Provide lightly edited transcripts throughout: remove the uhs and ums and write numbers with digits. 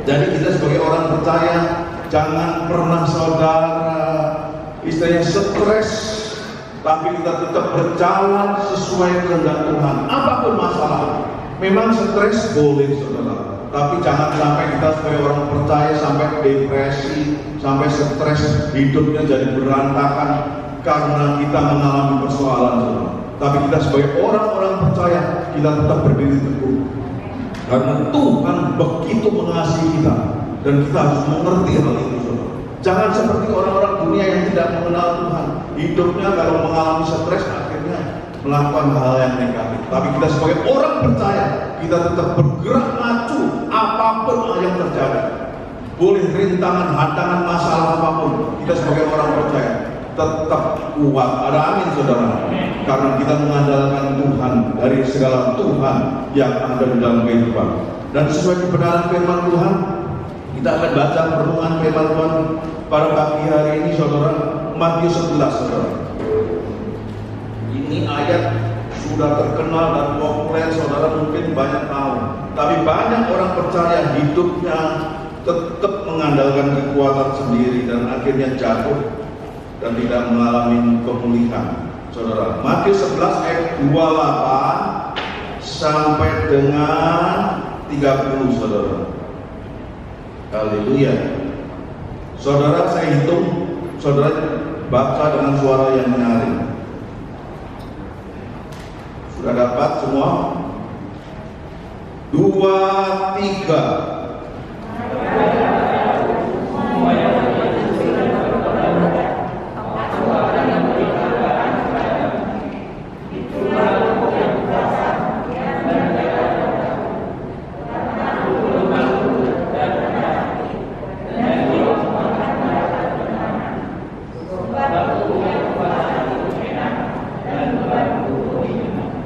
Jadi kita sebagai orang percaya jangan pernah saudara istilahnya stres, tapi kita tetap berjalan sesuai kehendak Tuhan. Apapun masalah, memang stres boleh saudara, tapi jangan sampai kita sebagai orang percaya sampai depresi, sampai stres, hidupnya jadi berantakan karena kita mengalami persoalan saudara. Tapi kita sebagai orang-orang percaya, kita tetap berdiri teguh karena Tuhan begitu mengasihi kita, dan kita harus mengerti hal itu saudara. Jangan seperti orang-orang dunia yang tidak mengenal Tuhan, hidupnya kalau mengalami stres akhirnya melakukan hal yang negatif. Tapi kita sebagai orang percaya, kita tetap bergerak maju apapun yang terjadi. Boleh rintangan, hadangan, masalah apapun, kita sebagai orang percaya tetap kuat. Ada amin saudara. Karena kita mengandalkan Tuhan dari segala Tuhan yang ada di dalam kehidupan. Dan sesuai kebenaran firman Tuhan, kita akan baca renungan firman Tuhan pada pagi hari ini saudara, Matius 11 saudara. Ini ayat sudah terkenal dan populer saudara, mungkin banyak tahu. Tapi banyak orang percaya hidupnya tetap mengandalkan kekuatan sendiri dan akhirnya jatuh dan tidak mengalami pemulihan. Saudara, Matius 11 ayat 28 sampai dengan 30 saudara. Haleluya. Saudara, saya hitung, saudara baca dengan suara yang nyaring. Sudah dapat semua? 2, 3.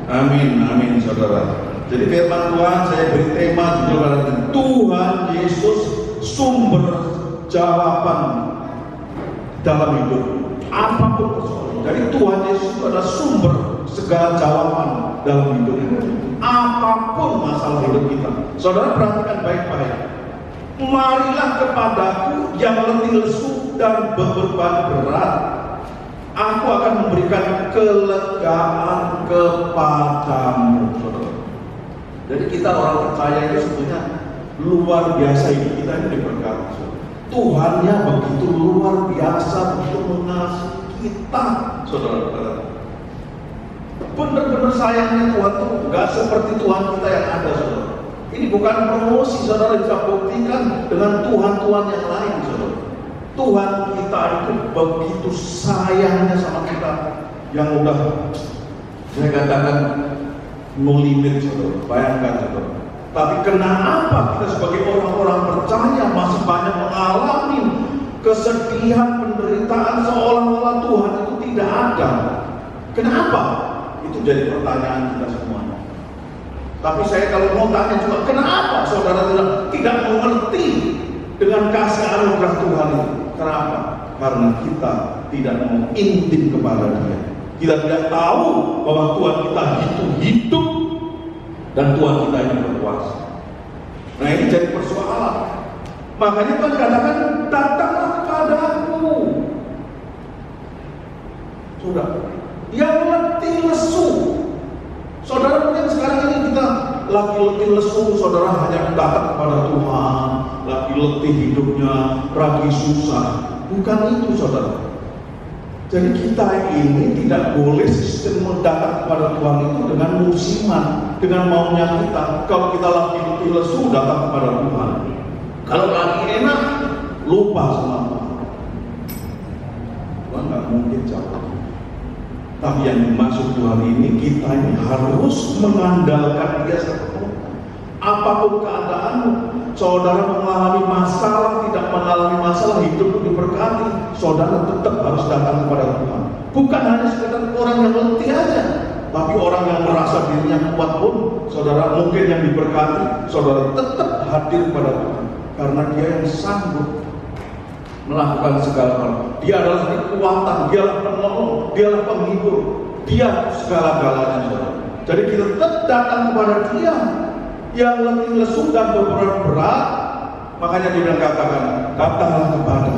Amin, amin saudara. Jadi firman Tuhan saya beri tema judul Tuhan Yesus sumber jawaban dalam hidup apapun persoalan. Jadi Tuhan Yesus adalah sumber segala jawaban dalam hidup. Apapun masalah hidup kita. Saudara perhatikan baik-baik. Marilah kepadaku yang letih lesu dan beban berat, aku akan memberikan kelegaan kepadamu. Jadi kita orang percaya itu sebetulnya luar biasa, hidup kita ini diberkati. Tuhannya begitu luar biasa, begitu mengasihi kita, saudara-saudara. Benar-benar sayangnya Tuhan itu nggak seperti Tuhan kita yang ada, saudara. Ini bukan promosi, saudara, bisa buktikan dengan Tuhan-Tuhan yang lain, saudara. Tuhan kita itu begitu sayangnya sama kita, yang udah saya katakan no limit saudara. Bayangkan saudara. Tapi kenapa kita sebagai orang-orang percaya masih banyak mengalami kesedihan, penderitaan, seolah-olah Tuhan itu tidak ada? Kenapa? Itu jadi pertanyaan kita semuanya. Tapi saya kalau mau tanya juga, kenapa saudara tidak mengerti dengan kasih anugerah Tuhan itu? Kenapa? Karena kita tidak mau intim kepada Dia. Kita tidak tahu bahwa Tuhan kita itu hidup dan Tuhan kita ini berkuasa. Nah ini jadi persoalan. Makanya Tuhan katakan, datanglah kepadaku. Sudah. Yang letih lesu. Saudara mungkin sekarang ini kita lagi letih lesu, saudara hanya datang kepada Tuhan, lagi letih hidupnya, lagi susah. Bukan itu saudara. Jadi kita ini tidak boleh sistem datang kepada Tuhan itu dengan musiman, dengan maunya kita. Kalau kita lagi letih lesu, datang kepada Tuhan. Kalau lagi enak, lupa sama Tuhan. Tuhan nggak mungkin jawab. Tapi yang dimaksud Tuhan ini, kita ini harus mengandalkan Dia sepenuhnya. Apapun keadaanmu, saudara mengalami masalah, tidak mengalami masalah, hidup diberkati, saudara tetap harus datang kepada Tuhan. Bukan hanya sekedar orang yang letih aja, tapi orang yang merasa dirinya kuat pun, saudara mungkin yang diberkati, saudara tetap hadir kepada Tuhan. Karena Dia yang sanggup melakukan segala hal. Dia adalah kekuatan, Dia adalah penolong, Dia adalah penghibur, Dia segala-galanya saudara. Jadi kita tetap datang kepada Dia. Yang letih lesu dan berat-berat, Makanya dia bilang, katakanlah kepada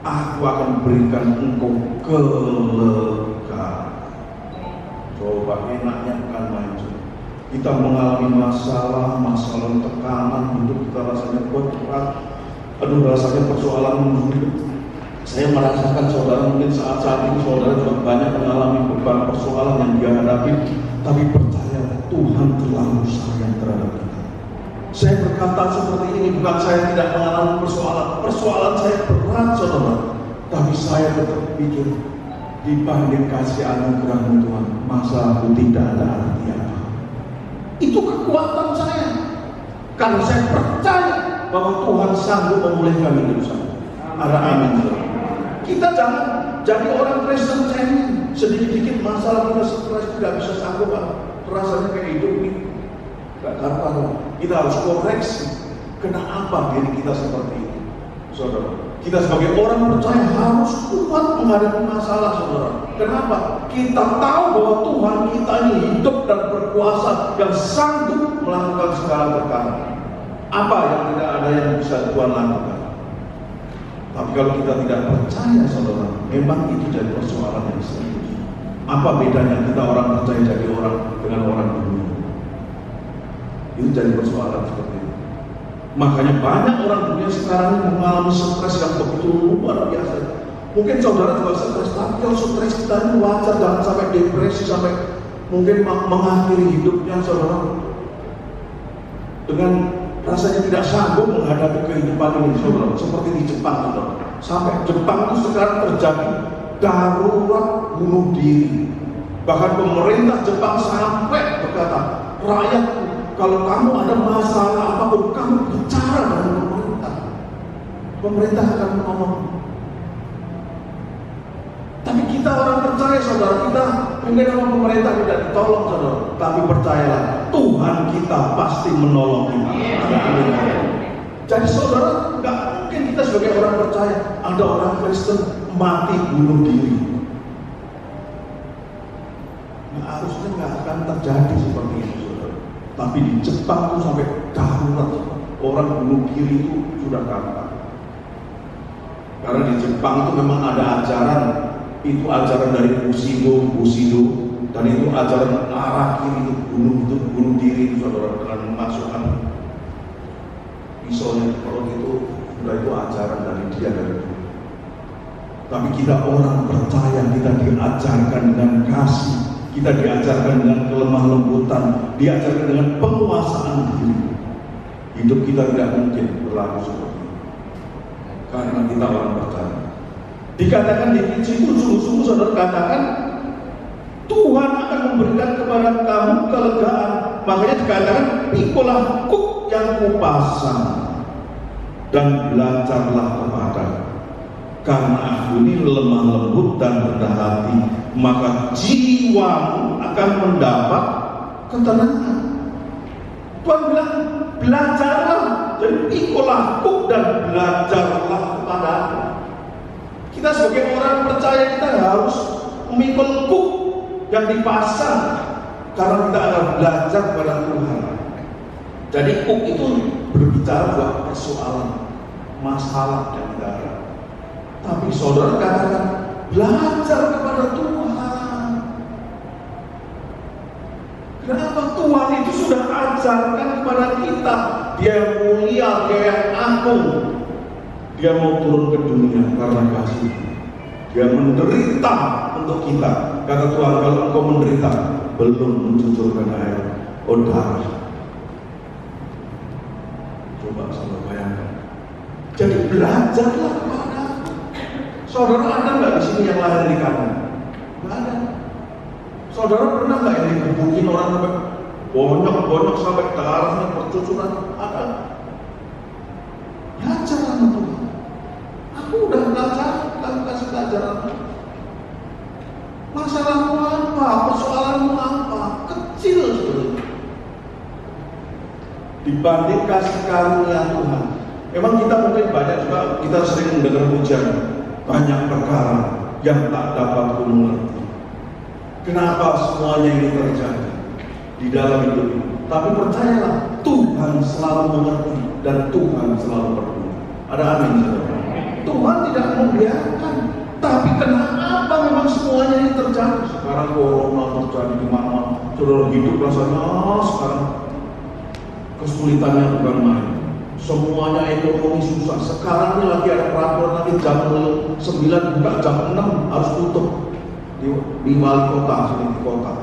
aku akan berikan engkau kelegaan. Coba enaknya bukan main. Kita mengalami masalah tekanan hidup, kita rasanya berat. Aduh, rasanya persoalan hidup. Saya merasakan saudara mungkin saat ini saudara juga banyak mengalami beban persoalan yang dia hadapi. Tapi percayalah, Tuhan terlalu sayang terhadap kita. Saya berkata seperti ini bukan saya tidak mengalami persoalan saya berat saudara. Tapi saya tetap pikir, dibanding kasih anugerah Tuhan, masa aku tidak ada arti apa. Itu kekuatan saya, karena saya percaya bahwa Tuhan sanggup memulihkan hidup saya. Ada amin. Kita jangan jadi orang Kristen cengeng. Sedikit-sedikit masalah kita stres, tidak bisa sanggup, rasanya kayak hidup ini gak karuan. Kita harus koreksi. Kenapa diri kita seperti itu, saudara? Kita sebagai orang percaya harus kuat menghadapi masalah, saudara. Kenapa? Kita tahu bahwa Tuhan kita ini hidup dan berkuasa, yang sanggup melakukan segala perkara. Apa yang tidak ada yang bisa Tuhan lakukan? Tapi kalau kita tidak percaya, saudara, memang itu jadi persoalan yang serius. Apa bedanya kita orang percaya jadi orang dengan orang dunia? Itu jadi persoalan seperti itu. Makanya banyak orang dunia sekarang mengalami stres yang begitu luar biasa. Mungkin saudara juga stres, tapi kalau stres kita ini wajar, jangan sampai depresi, sampai mungkin mengakhiri hidupnya, saudara, dengan rasanya tidak sanggup menghadapi kehidupan ini, saudara. Seperti di Jepang, saudara. Sampai Jepang itu sekarang terjadi darurat bunuh diri. Bahkan pemerintah Jepang sampai berkata, rakyat, kalau kamu ada masalah apapun, kamu bicara dengan pemerintah. Pemerintah akan menolong. Tapi kita orang percaya, saudara, kita mungkin sama pemerintah tidak ditolong, saudara. Tapi percayalah, Tuhan kita pasti menolong kita. Jadi saudara, nggak mungkin kita sebagai orang percaya ada orang Kristen mati bunuh diri. Nah, harusnya nggak akan terjadi seperti itu, saudara. Tapi di Jepang itu sampai darurat, orang bunuh diri itu sudah gampang. Karena di Jepang itu memang ada ajaran, itu ajaran dari Bushido, dan itu ajaran arah kiri itu bunuh diri itu, saudara, dengan memasukkan pisaunya. Kalau itu sudah itu ajaran dari dia dari dulu. Tapi kita orang percaya, kita diajarkan dengan kasih, kita diajarkan dengan kelemah lembutan, diajarkan dengan penguasaan diri. Hidup kita tidak mungkin berlaku seperti itu, karena kita orang percaya. Dikatakan di situ sungguh-sungguh, saudara, katakan Tuhan akan memberikan kepada kamu kelegaan. Makanya dikatakan, pikulah kuk yang kupasang dan belajarlah kepada, karena aku ini lemah lembut dan rendah hati, maka jiwamu akan mendapat ketenangan. Tuhan bilang, belajarlah. Jadi pikulah kuk dan belajarlah kepada aku. Kita sebagai orang percaya, kita harus memikul kuk yang dipasang, karena kita akan belajar pada Tuhan. Jadi kuk itu berbicara buat persoalan, masalah yang kita ada. Tapi saudara katakan, belajar kepada Tuhan. Kenapa? Tuhan itu sudah ajarkan kepada kita. Dia yang mulia, dia yang agung. Dia mau turun ke dunia karena kasih. Dia menderita untuk kita. Kata Tuhan, kalau engkau menderita, belum mencucurkan air darah. Coba saudara bayangkan. Jadi belajarlah kepada. Saudara ada nggak di sini yang lahir di kanan? Nggak ada. Saudara pernah nggak yang digebukin orang sampai bonyok sampai darahnya bercucuran? Ada. Belajar sama Tuhan. Aku udah belajar, kamu kasih pelajaran. Masalahmu apa? Persoalanmu apa? Kecil sebenarnya dibanding kasih karunia Tuhan. Memang kita mungkin banyak juga, kita sering mendengar pujian, banyak perkara yang tak dapat ku mengerti. Kenapa semuanya ini terjadi di dalam hidup ini? Tapi percayalah, Tuhan selalu mengerti. dan Tuhan selalu peduli. Ada amin, saudara? Tuhan tidak membiarkan. Tapi kenapa memang semuanya ini terjadi? Sekarang corona terjadi di mana? Saudara hidup rasanya sekarang kesulitannya bukan main. Semuanya ekonomi susah. Sekarang ini lagi ada peraturan lagi jam 9 buka, jam 6 harus tutup di wali kota, di kota.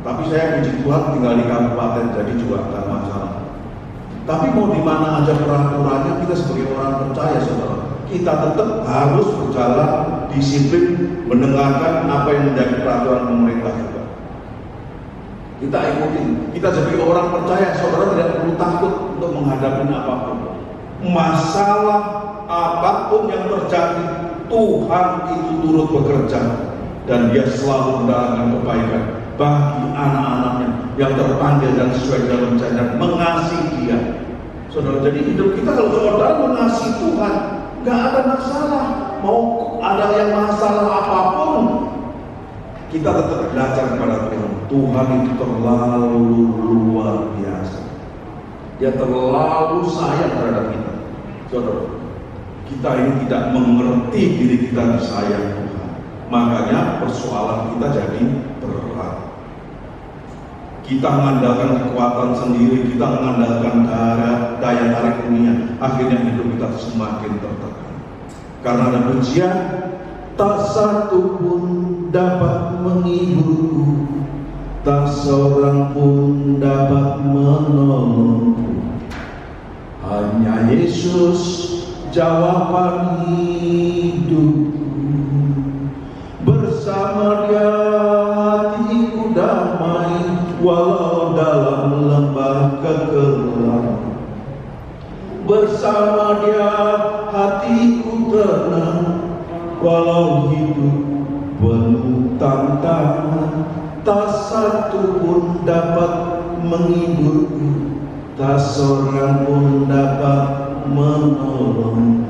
Tapi saya puji Tuhan tinggal di kabupaten, jadi juga tidak masalah. Tapi mau di mana aja peraturannya, kita sebagai orang percaya, saudara, kita tetap harus berjalan disiplin, mendengarkan apa yang menjadi peraturan pemerintah juga. Kita ikutin. Kita jadi orang percaya, saudara tidak perlu takut untuk menghadapi apapun. Masalah apapun yang terjadi, Tuhan itu turut bekerja dan Dia selalu mendatangkan kebaikan bagi anak-anaknya yang terpanggil dan sesuai dalam rencana mengasihi Dia. Saudara, jadi hidup kita kalau saudara mengasihi Tuhan, nggak ada masalah. Mau ada yang masalah apapun, kita tetap belajar kepada Tuhan. Tuhan itu terlalu luar biasa. Dia terlalu sayang terhadap kita. Saudara, kita ini tidak mengerti diri kita disayang Tuhan. Makanya persoalan kita jadi berat. Kita mengandalkan kekuatan sendiri, kita mengandalkan daya tarik dunia. Akhirnya hidup kita semakin tertekan. Karena ada pujian, tak satu pun dapat menghiburku, tak seorang pun dapat menolongku. Hanya Yesus jawaban hidupku. Bersama Dia hatiku damai, walau dalam lembah kegelapan. Bersama Dia hatiku tenang, walau hidup penuh tantangan. Tak satu pun dapat menghiburku, tak seorang pun dapat menolong.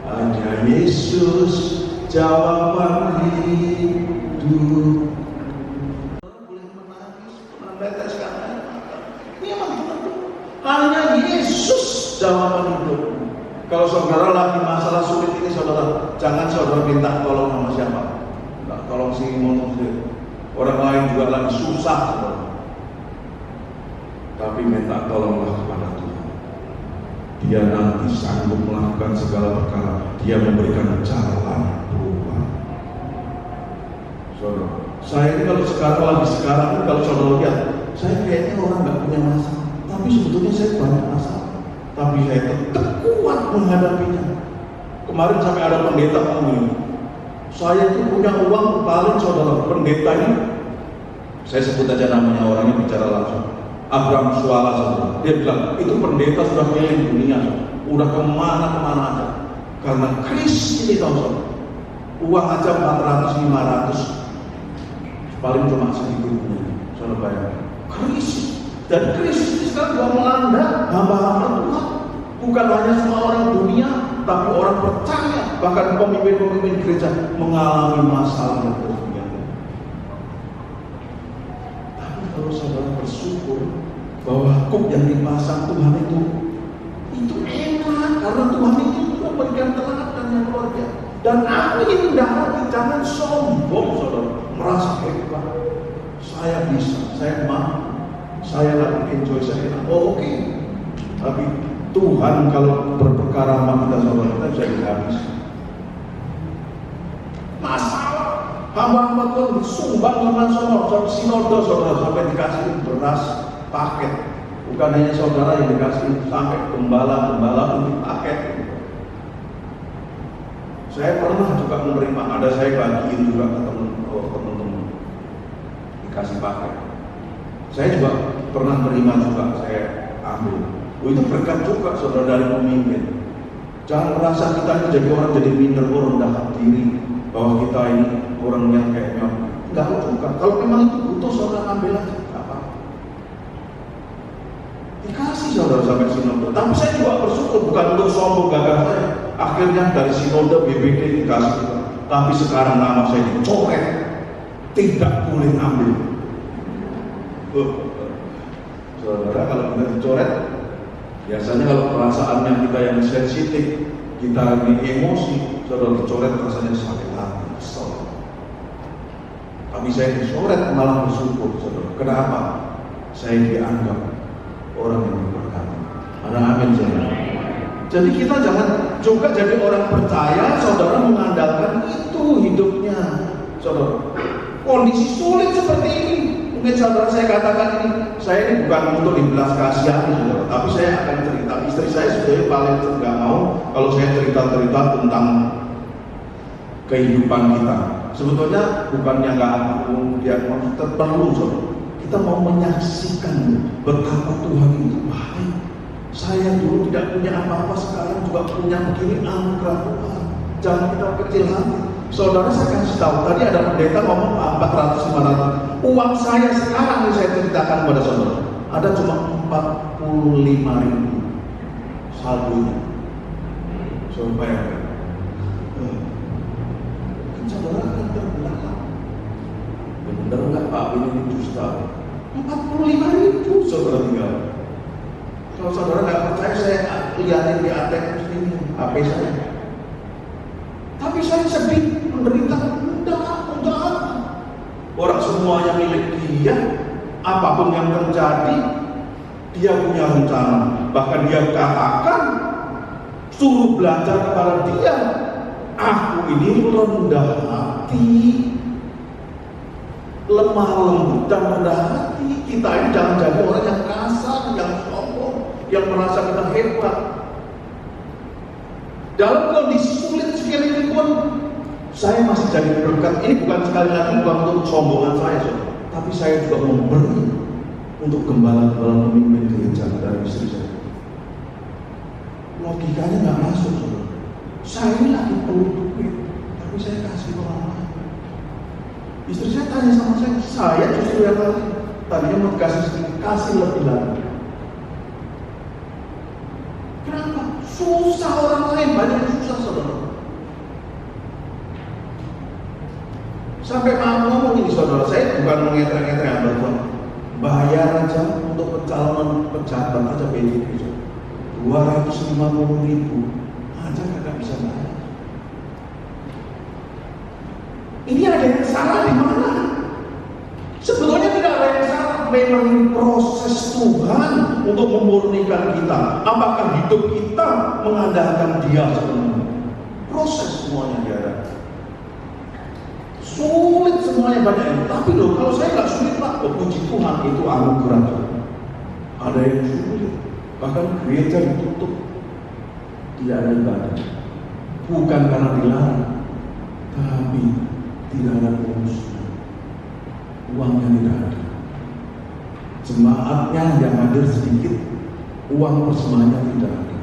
Hanya Yesus jawaban hidup. Boleh menangis, meneteskan air mata. Ini hanya Yesus jawaban hidup. Kalau saudara lagi masalah sulit ini, saudara, jangan saudara minta tolong sama siapa. Enggak, tolong si Mono. Orang lain juga lagi susah, saudara. Tapi minta tolonglah kepada Tuhan. Dia nanti sanggup melakukan segala perkara. Dia memberikan jalan keluar. Saudara, saya ini kalau sekarang kalau saudara lihat, saya kayaknya orang nggak punya masalah. Tapi sebetulnya saya banyak masalah. Tapi saya tetap kuat menghadapinya. Kemarin sampai ada pendeta ngomong, saya itu punya uang paling, saudara, pendeta ini, saya sebut aja namanya, orangnya bicara langsung, Abraham Suara, saudara. Dia bilang, itu pendeta sudah keliling dunia, saudara. Udah kemana-kemana aja. Karena Kris ini, tahu saudara, uang aja 400-500, paling cuma segitu, saudara bayangkan. Kris. Dan Kristus ini sekarang juga melanda hamba-hamba Tuhan. Bukan hanya semua orang dunia, tapi orang percaya, bahkan pemimpin-pemimpin gereja mengalami masalah yang berlebihan. Tapi kalau saudara bersyukur bahwa hukum yang dipasang Tuhan itu enak, karena Tuhan itu memberikan teladan yang luar biasa. Dan aku ini rendah hati, jangan sombong, saudara, merasa hebat. Saya bisa, saya mampu. Saya lagi enjoy, saya enak. Oh, oke. Tapi Tuhan kalau berperkara sama kita, saudara, kita bisa dihabis. Masalah hamba-hamba Tuhan disumbang dengan saudara, sinode, saudara, sampai dikasih beras paket. Bukan hanya saudara yang dikasih, sampai gembala untuk paket. Saya pernah juga menerima, ada saya bagiin juga ke teman-teman, dikasih paket. Saya juga pernah terima juga, saya ambil. Oh, itu berkat juga, saudara, dari pemimpin. Jangan merasa kita ini jadi orang jadi minder, rendah diri, bahwa kita ini orang yang kayaknya enggak juga. Kalau memang itu butuh, saudara ambil aja, apa? Dikasih, saudara, sampai sinode. Tapi saya juga bersyukur, bukan untuk sombong gagah saya. Akhirnya dari sinode BBD dikasih, tapi sekarang nama saya dicoret, tidak boleh ambil. Saudara, kalau kita dicoret, Biasanya kalau perasaannya kita yang sensitif, kita ini emosi, saudara dicoret rasanya sakit hati, kesel. Tapi saya dicoret malah bersyukur, saudara. Kenapa? Saya dianggap orang yang diberkati. Ada amin, saudara. Jadi kita jangan juga jadi orang percaya, saudara mengandalkan itu hidupnya, saudara. Kondisi sulit seperti ini, mungkin saudara saya katakan ini, saya ini bukan untuk dibelas kasihani, saudara, tapi saya akan cerita. Istri saya sebenarnya paling nggak mau kalau saya cerita-cerita tentang kehidupan kita. Sebetulnya bukannya nggak dia perlu, saudara. Kita mau menyaksikan betapa Tuhan itu baik. Saya dulu tidak punya apa-apa, sekarang juga punya begini anugerah Tuhan. Jangan kita kecil hati. Saudara saya kasih tahu, tadi ada pendeta ngomong 400-500. Uang saya sekarang yang saya ceritakan kepada saudara, ada cuma 45.000 saldonya. Saudara bayangkan. Saudara akan terbelakang. Benar nggak Pak, ini dusta? 45.000 saudara tinggal. Kalau saudara nggak percaya, saya lihatin di ATM sini, HP saya. Tapi saya sedih, menderita, udah. Orang semuanya milik dia, apapun yang terjadi, dia punya rencana. Bahkan dia katakan, suruh belajar kepada dia. Aku ini rendah hati, lemah lembut dan rendah hati. Kita ini jangan jadi orang yang kasar, yang sombong, yang merasa kita hebat. Dalam kondisi sulit sekali pun, saya masih jadi berkat. Ini bukan sekali lagi bukan untuk sombongan saya, saudara, tapi saya juga memberi untuk gembala-gembala pemimpin gereja dari istri saya. Logikanya nggak masuk, saudara. Saya ini lagi perlu duit, tapi saya kasih orang lain. Istri saya tanya sama saya justru yang lain. Tadinya mau kasih sedikit, kasih lebih lagi. Kenapa? Susah orang lain, banyak yang susah, saudara. Sampai mau ngomong ini, saudara, saya bukan mengeter-ngeter yang berbuat. Bayar aja untuk pencalonan pejabat aja PDIP, 250.000 aja nggak bisa bayar. Ini ada yang salah di mana? Sebetulnya tidak ada yang salah. Memang ini proses Tuhan untuk memurnikan kita. Apakah hidup kita mengandalkan Dia sepenuhnya? Proses semuanya dia ada. Sulit semuanya banyak. Tapi loh, kalau saya nggak sulit Pak, puji Tuhan itu anugerah. Ada yang sulit. Bahkan gereja ditutup, tidak ada ibadah. Bukan karena dilarang, tapi tidak ada pengurusnya. Uangnya tidak ada. Jemaatnya yang hadir sedikit, uang persembahannya tidak ada.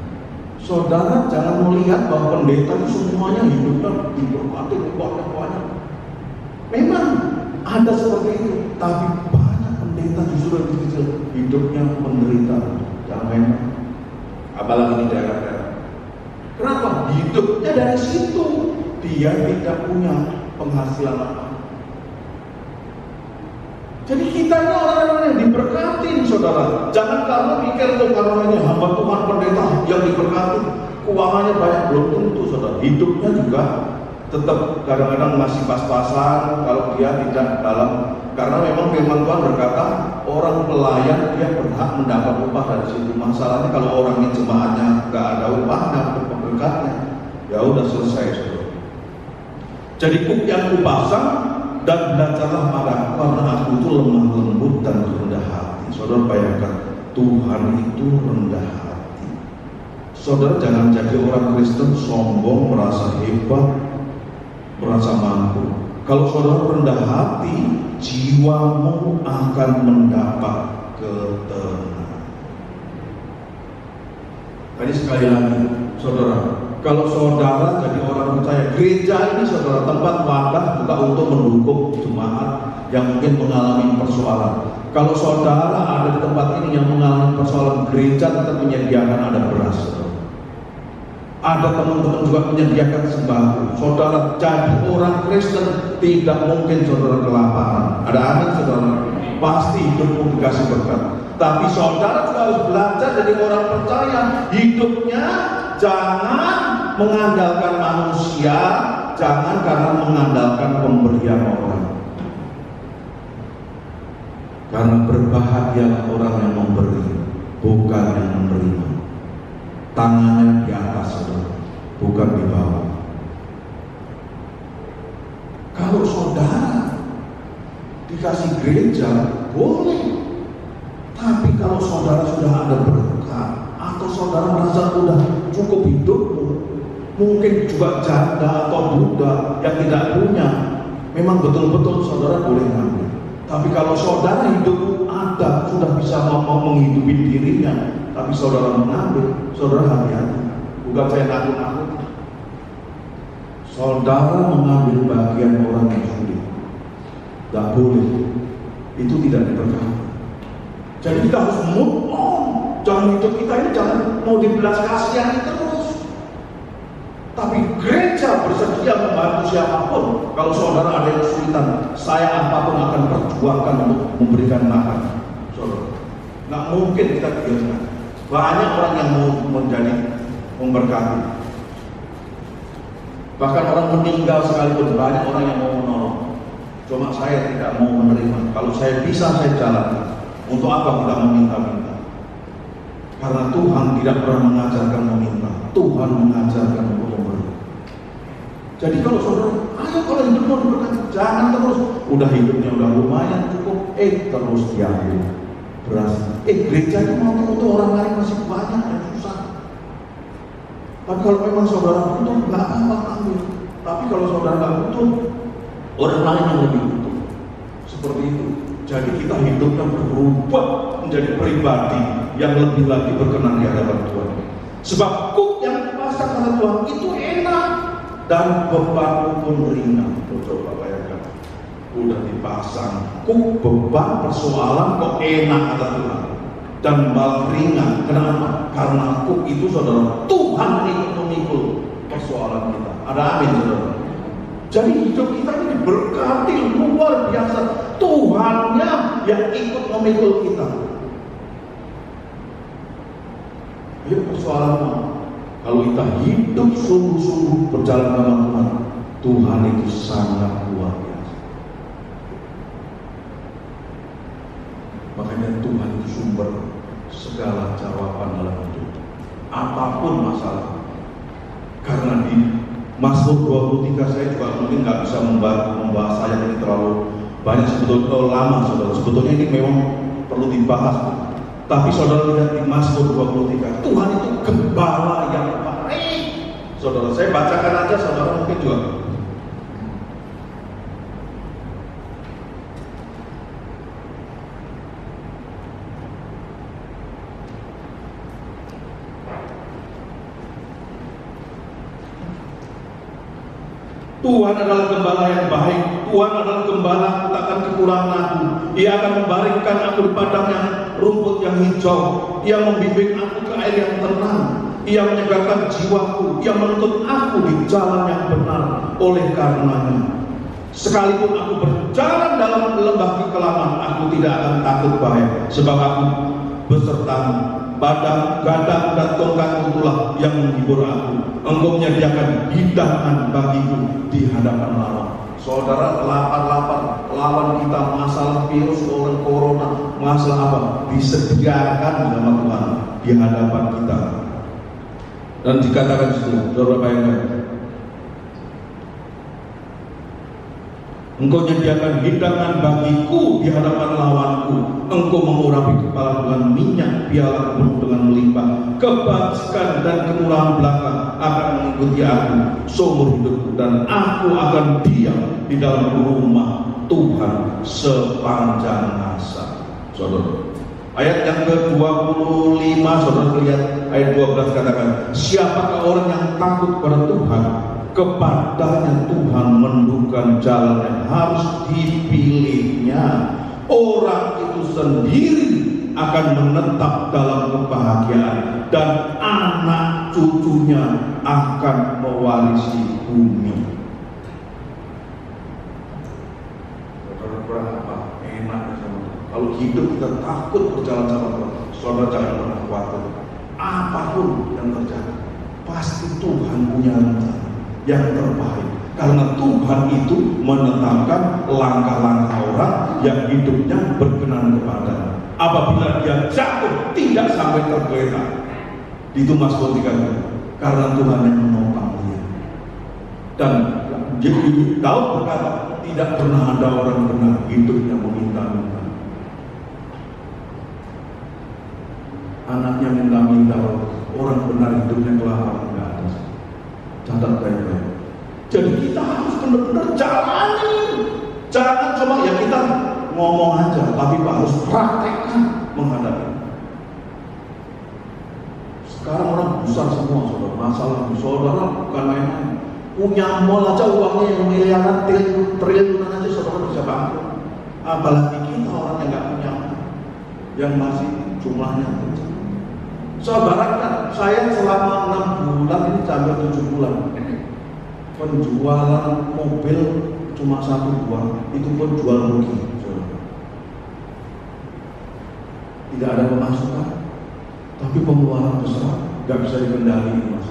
Saudara jangan melihat bahwa pendeta itu semuanya hidupnya diberkati banyak. Memang ada seperti itu, tapi banyak pendeta justru yang kecil hidupnya menderita. Jangan main, apalagi di daerah-daerah. Kenapa? Hidupnya dari situ. Dia tidak punya penghasilan apa. Jadi kita ini orang-orang yang diberkati, saudara. Jangan karena pikir tuh karena ini hamba Tuhan pendeta yang diberkati, keuangannya banyak, belum tentu, saudara. Hidupnya juga tetap kadang-kadang masih pas-pasan kalau dia tidak dalam. Karena memang firman Tuhan berkata orang pelayan dia berhak mendapat upah dari situ. Masalahnya kalau orangnya jemaatnya nggak ada upahnya untuk berkatnya, ya udah selesai, saudara. Jadi yang kupasang dan belajarlah padaku karena aku itu lemah lembut dan rendah hati. Saudara bayangkan, Tuhan itu rendah hati. Saudara jangan jadi orang Kristen sombong, merasa hebat, merasa mampu. Kalau saudara rendah hati, jiwamu akan mendapat ketenangan. Tadi sekali lagi, saudara, kalau saudara jadi orang percaya, gereja ini saudara tempat wadah juga untuk mendukung jemaat yang mungkin mengalami persoalan. Kalau saudara ada di tempat ini yang mengalami persoalan, gereja tetap menyediakan ada beras, saudara. Ada teman-teman juga menyediakan sembako. Saudara jadi orang Kristen tidak mungkin saudara kelaparan. Ada amin, saudara. pasti hidupmu dikasih berkat. Tapi saudara juga harus belajar jadi orang percaya. Hidupnya jangan mengandalkan manusia, jangan karena mengandalkan pemberian orang. Karena berbahagialah orang yang memberi, bukan yang menerima. Tangannya di atas, saudara, bukan di bawah. Kalau saudara dikasih gereja, boleh. Tapi kalau saudara sudah ada berkat, atau saudara merasa sudah cukup hidupmu, mungkin juga janda atau budak yang tidak punya, memang betul-betul saudara boleh ngambil. Tapi kalau saudara hidupmu ada, sudah bisa menghidupi dirinya, tapi saudara mengambil, saudara hati-hati. Bukan saya nakut-nakut. Saudara mengambil bagian orang yang sulit, tidak boleh. Itu tidak diberkati. Jadi kita harus move on. Jangan hidup kita ini jangan mau dibelas kasihani terus. Tapi gereja bersedia membantu siapapun. Kalau saudara ada yang kesulitan, saya apapun akan perjuangkan untuk memberikan makan. Saudara, nggak mungkin kita biarkan. Banyak orang yang mau menjadi memberkati. Bahkan orang meninggal sekalipun banyak orang yang mau menolong. Cuma saya tidak mau menerima. Kalau saya bisa, saya jalan. Untuk apa kita meminta-minta? Karena Tuhan tidak pernah mengajarkan meminta. Tuhan mengajarkan untuk memberi. Jadi kalau saudara, ayo kalau hidupmu diberkati, jangan terus. Udah hidupnya udah lumayan cukup, terus diambil beras. Gereja itu mau untuk orang lain masih banyak dan susah. Tapi kalau memang saudara butuh, nggak apa-apa ambil. Tapi kalau saudara nggak butuh, orang lain yang lebih butuh. Seperti itu. Jadi kita hidupnya berubah menjadi pribadi yang lebih lagi berkenan di hadapan Tuhan. Sebab kuk yang dipasang oleh Tuhan itu enak dan beban pun ringan. Coba bayangkan, udah dipasang kuk, beban persoalan kok enak kata Tuhan dan malah ringan. Kenapa? Karena kuk itu saudara, Tuhan ikut memikul persoalan kita. Ada amin saudara. Jadi hidup kita ini diberkati luar biasa. Tuhannya yang ikut memikul kita. Ayo persoalannya, kalau kita hidup sungguh-sungguh berjalan dengan Tuhan, Tuhan itu sangat luar biasa. Makanya Tuhan itu sumber segala jawaban dalam hidup. Apapun masalah. Karena di Mazmur 23 saya juga mungkin nggak bisa membahas ayat ini terlalu banyak sebetulnya, lama saudara. Sebetulnya ini memang perlu dibahas. Tapi saudara lihat di Mazmur 23, Tuhan itu gembala yang baik. Saudara, saya bacakan aja, saudara mungkin juga. Tuhan adalah gembala yang baik. Tuhan adalah gembala takkan kekurangan aku. Ia akan membaringkan aku di padang yang rumput yang hijau. Ia membimbing aku ke air yang tenang. Ia menyegarkan jiwaku. Ia menuntun aku di jalan yang benar oleh karenanya. Sekalipun aku berjalan dalam lembah kekelaman, aku tidak akan takut bahaya, sebab aku besertamu. Padang, gadang, dan tongkat itulah yang menghibur aku. Engkau menyediakan hidangan bagiku di hadapan lawan. Saudara, lawan kita, masalah virus corona, masalah apa? Disediakan sama Tuhan di hadapan kita. Dan dikatakan situ, saudara bayangkan, Engkau menyediakan hidangan bagiku di hadapan lawanku. Engkau mengurapi kepala dengan minyak, piala penuh dengan melimpah. Kebajikan dan kemurahan belaka akan mengikuti aku seumur hidupku, dan aku akan diam di dalam rumah Tuhan sepanjang masa. Saudara, ayat yang ke-25, saudara lihat ayat 12 katakan, siapakah orang yang takut kepada Tuhan? Kepadanya Tuhan menentukan jalan yang harus dipilihnya. Orang itu sendiri akan menetap dalam kebahagiaan, dan anak cucunya akan mewarisi bumi. Berapa enak sama. Kalau hidup kita takut berjalan sama Tuhan, saudara jangan pernah khawatir. Apapun yang terjadi, pasti Tuhan punya rencana yang terbaik. Karena Tuhan itu menetapkan langkah-langkah orang yang hidupnya berkenan kepada. Apabila dia jatuh, tidak sampai tergeletak. Itu Mazmur 3, karena Tuhan yang menopang dia. Dan Daud berkata, tidak pernah ada orang benar hidupnya meminta-minta. Anaknya minta-minta, orang benar hidupnya kelaparan nggak ada. Catat baik-baik. Jadi kita harus benar-benar jalanin. Jangan cuma ya kita ngomong aja, tapi harus praktekkan menghadapi. Sekarang orang besar semua, saudara. Masalah saudara bukan main-main. Punya mall aja uangnya yang miliaran, triliunan aja saudara bisa bangkrut. Apalagi kita orang yang nggak punya, yang masih jumlahnya kecil. Saudara, saya selama 6 bulan ini sampai 7 bulan penjualan mobil cuma 1-2, itu pun jual rugi. Tidak ada pemasukan, tapi pengeluaran besar nggak bisa dikendali mas.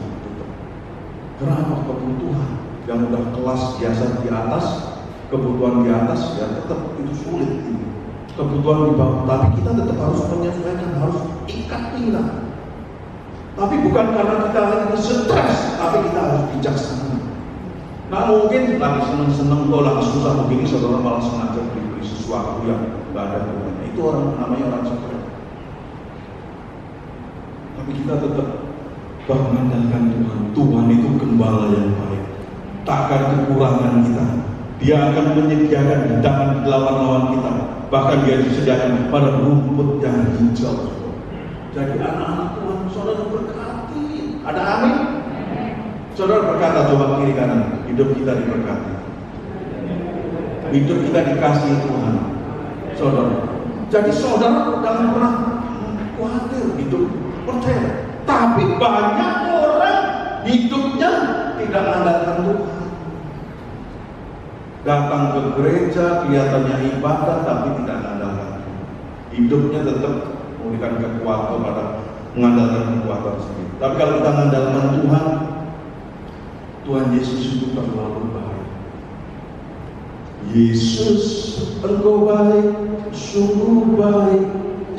Kenapa? Kebutuhan yang udah kelas biasa di atas, kebutuhan di atas ya tetap itu sulit ini. Kebutuhan di bawah, tapi kita tetap harus menyesuaikan, harus ikat pinggang. Tapi bukan karena kita lagi stres, tapi kita harus bijaksana. Nah mungkin lagi seneng-seneng, kalau lagi susah begini, saudara malah sengaja beli sesuatu yang nggak ada gunanya. Itu orang namanya orang stres. Tapi kita tetap mengandalkan Tuhan. Tuhan itu gembala yang baik, takkan kekurangan kita. Dia akan menyediakan hidangan di lawan-lawan kita. Bahkan dia disediakan pada rumput yang hijau. Jadi anak-anak Tuhan, saudara berkati. Ada amin? Saudara berkata, coba kiri kanan, hidup kita diberkati. Hidup kita dikasihi Tuhan. Saudara. Jadi saudara jangan pernah khawatir hidup, percaya. Tapi banyak orang hidupnya tidak mengandalkan Tuhan. Datang ke gereja, kelihatannya ibadah, tapi tidak mengandalkan Tuhan. Hidupnya tetap memberikan kekuatan pada mengandalkan kekuatan sendiri. Tapi kalau kita mengandalkan Tuhan, Tuhan Yesus itu terlalu baik. Yesus, Engkau baik, sungguh baik,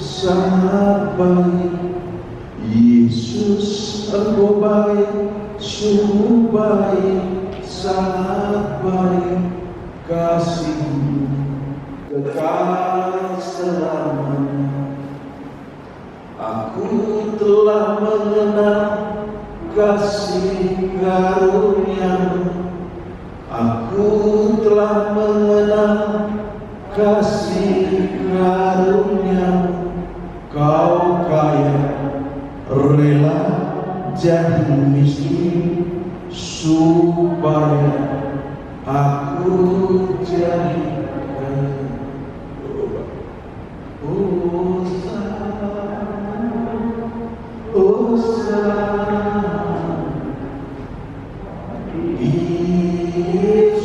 sangat baik. Yesus, Engkau baik, sungguh baik, sangat baik. Kasih-Mu kekal selamanya. Aku telah mengenal kasih karunia-Mu. Aku telah mengenal kasih karunia-Mu. Kau kaya, rela jadi miskin supaya aku jadi kaya. Yesus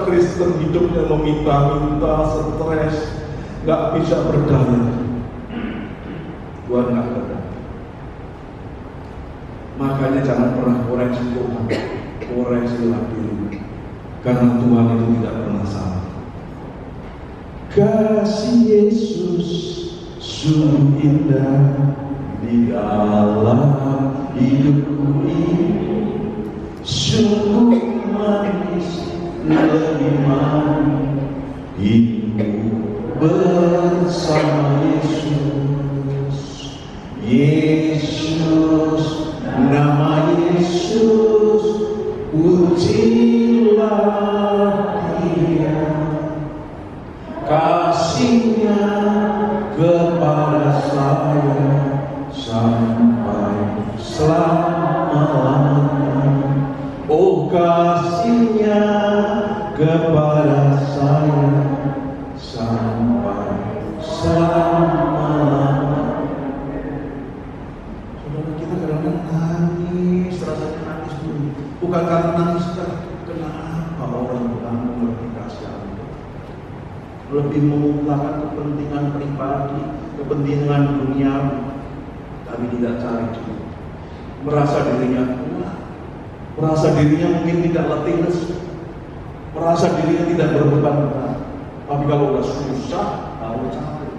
Kristen hidupnya meminta-minta, stres, nggak bisa berdaya. Tuhan nggak berdaya. Makanya jangan pernah koreksi Tuhan, koreksilah diri, karena Tuhan itu tidak pernah salah. Kasih Yesus sungguh indah di dalam hidupku ini, sungguh manis. Lebih manis hidup bersama Yesus. Yesus, nama Yesus, pujilah Dia. Kasih-Nya kepada saya sampai selama-lamanya. kepada saya sampai selama-lamanya. Saudara, kita kadang-kadang nangis, rasanya nangis dulu. Bukan karena nangis, kenapa orang mengerti kasih Allah, lebih mengutamakan kepentingan pribadi, kepentingan dunia, tapi tidak cari dulu. Merasa dirinya kuat, merasa dirinya mungkin tidak letih lesu, merasa dirinya tidak berbeban berat. Tapi kalau udah susah, tahu capek.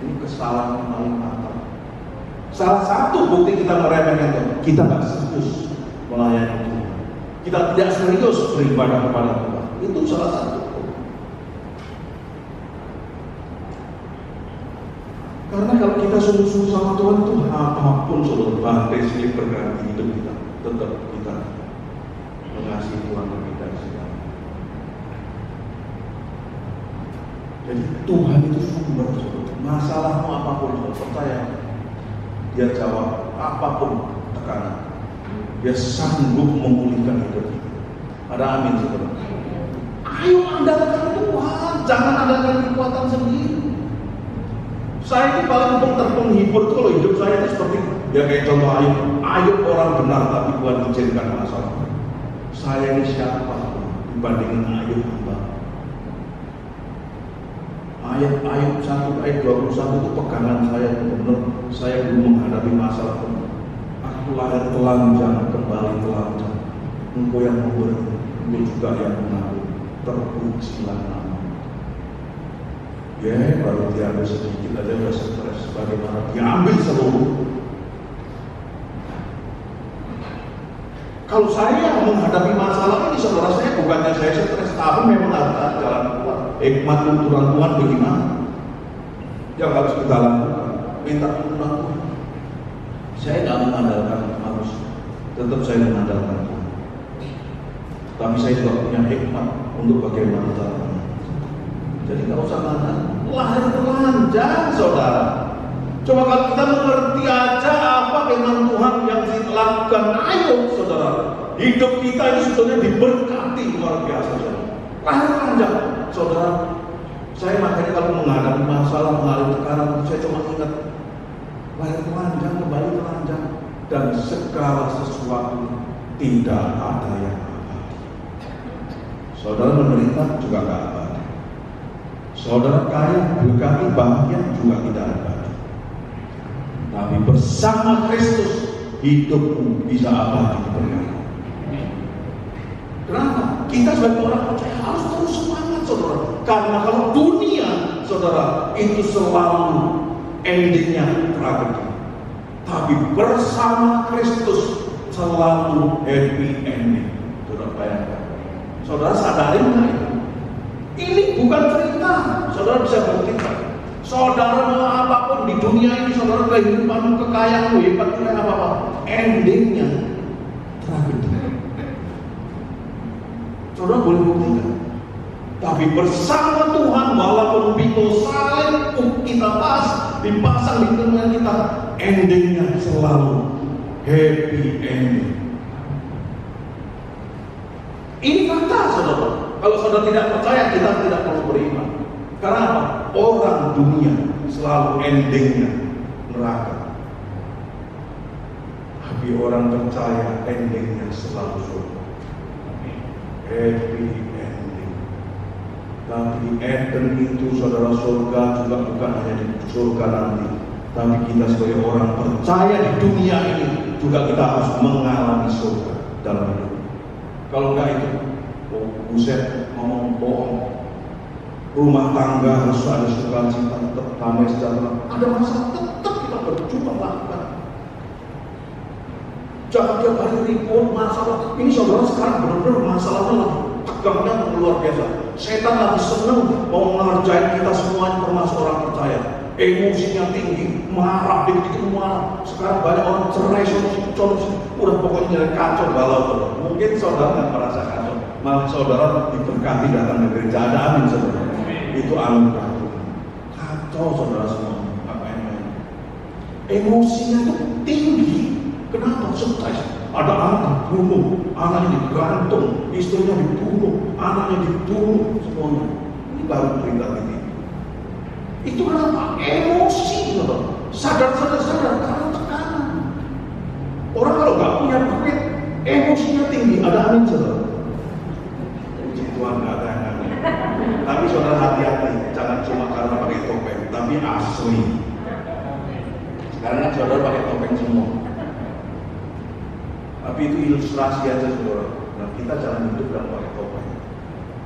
Ini kesalahan yang paling fatal. Salah satu bukti kita meremehkan itu, kita nggak serius melayani Tuhan, kita tidak serius beribadah kepada Tuhan. Itu salah satu. Karena kalau kita sungguh-sungguh sama Tuhan itu apapun saudara, badai silih berganti hidup kita, tetap kita mengasihi Tuhan lebih dari segala. Jadi Tuhan itu sumber saudara. Masalahmu apapun saudara, percaya Dia jawab apapun tekanan. Dia sanggup memulihkan hidup kita. Ada amin saudara. Ayo andalkan Tuhan, jangan andalkan kekuatan sendiri. Saya ini paling terpenghibur kalau hidup saya itu seperti ya kayak contoh Ayub orang benar tapi Tuhan izinkan masalah. Saya ini siapa dibandingkan Ayub hamba? Ayat 1 ayat 21 itu pegangan saya benar. Saya belum menghadapi masalah pun. Aku lahir telanjang, kembali telanjang. Engkau yang memberi, Engkau juga yang mengatur. Terpujilah nama. Ya, baru diambil sedikit aja udah stres. Bagaimana diambil seluruh. Kalau saya menghadapi masalah ini, saudara, saya bukannya saya stres, tapi memang ada jalan keluar. Hikmat tuntunan Tuhan bagaimana? Yang harus kita lakukan, minta tuntunan Tuhan. Saya tidak mengandalkan manusia, tetap saya mengandalkan Tuhan. Tapi saya juga punya hikmat untuk bagaimana caranya. Jadi nggak usah mana, lahir telanjang, saudara. Coba kalau kita mengerti aja apa firman Tuhan yang dilakukan, ayo saudara, hidup kita ini sebetulnya diberkati luar biasa, saudara. Lahir telanjang, saudara. Saya makanya kalau menghadapi masalah, mengalami tekanan, saya cuma ingat lahir telanjang, kembali telanjang, dan segala sesuatu tidak ada yang abadi. Saudara menderita juga nggak abadi. Saudara kaya, berkati, bahagia juga tidak abadi. Tapi bersama Kristus hidupmu bisa abadi berkati. Kenapa? Kita sebagai orang percaya harus terus semangat, saudara. Karena kalau dunia, saudara, itu selalu endingnya tragedi. Tapi bersama Kristus selalu happy ending. Saudara bayangkan. Saudara sadari nggak itu? Ini bukan cerita. Saudara bisa buktikan. Saudara mau apapun di dunia ini, saudara kehidupanmu, kekayaanmu, hebat punya apa-apa, endingnya tragedi. Saudara boleh buktikan. Tapi bersama Tuhan, walaupun pintu salib kita dipasang di tengah kita, endingnya selalu happy ending. Ini fakta, saudara. Kalau saudara tidak percaya, kita tidak perlu beriman. Karena apa? Orang dunia selalu endingnya neraka. Tapi orang percaya endingnya selalu surga. Happy ending. Tapi Eden itu, saudara, surga juga bukan hanya di surga nanti. Tapi kita sebagai orang percaya di dunia ini juga kita harus mengalami surga dalam hidup. Kalau enggak itu, buset, ngomong bohong. Rumah tangga harus ada sukacita, tetap damai sejahtera. Ada masalah, tetap kita berjuang lakukan. Jangan tiap hari ribut masalah. Ini saudara sekarang benar-benar masalahnya lagi tegangnya luar biasa. Setan lagi senang mau mengerjain kita semuanya, termasuk orang percaya. Emosinya tinggi, marah, dikit-dikit marah. Sekarang banyak orang cerai, solusi, udah pokoknya jadi kacau balau. Mungkin saudara nggak merasa kacau, malah saudara diberkati datang ke gereja. Ada amin, saudara. Itu anugerah Tuhan. Kacau saudara semua, apa yang lain. Emosinya itu tinggi. Kenapa? Stres. Ada anak dibunuh, anaknya digantung, istrinya dibunuh, anaknya dibunuh, semuanya. Ini baru berita ini. Itu kenapa? Emosi, loh. Sadar karena tekanan. Orang kalau nggak punya duit, emosinya tinggi. Ada amin, saudara? Puji Tuhan, nggak ada yang amin. Tapi saudara hati-hati, jangan cuma karena pakai topeng, tapi asli. Sekarang kan saudara pakai topeng semua. Tapi itu ilustrasi aja, saudara. Nah, kita jangan hidup dan pakai topeng.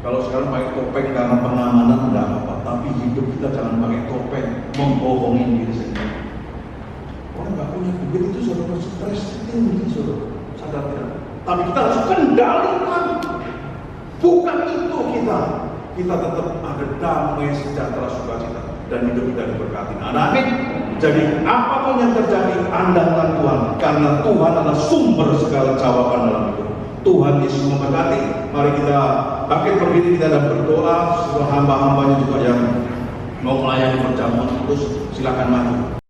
Kalau sekarang pakai topeng karena pengamanan enggak apa, tapi hidup kita jangan pakai topeng membohongin diri sendiri. Orang nggak punya duit itu saudara, stres tinggi, saudara. Sadar tidak? Tapi kita harus kendalikan. Bukan itu kita. Kita tetap ada damai, sejahtera, sukacita, dan hidup kita diberkati. Amin. Jadi apapun yang terjadi, andalkan Tuhan, karena Tuhan adalah sumber segala jawaban dalam hidup. Tuhan Yesus memberkati. Mari kita bangkit berdiri, kita dan berdoa. Seluruh hamba-hambanya juga yang mau melayani perjamuan kudus, silakan maju.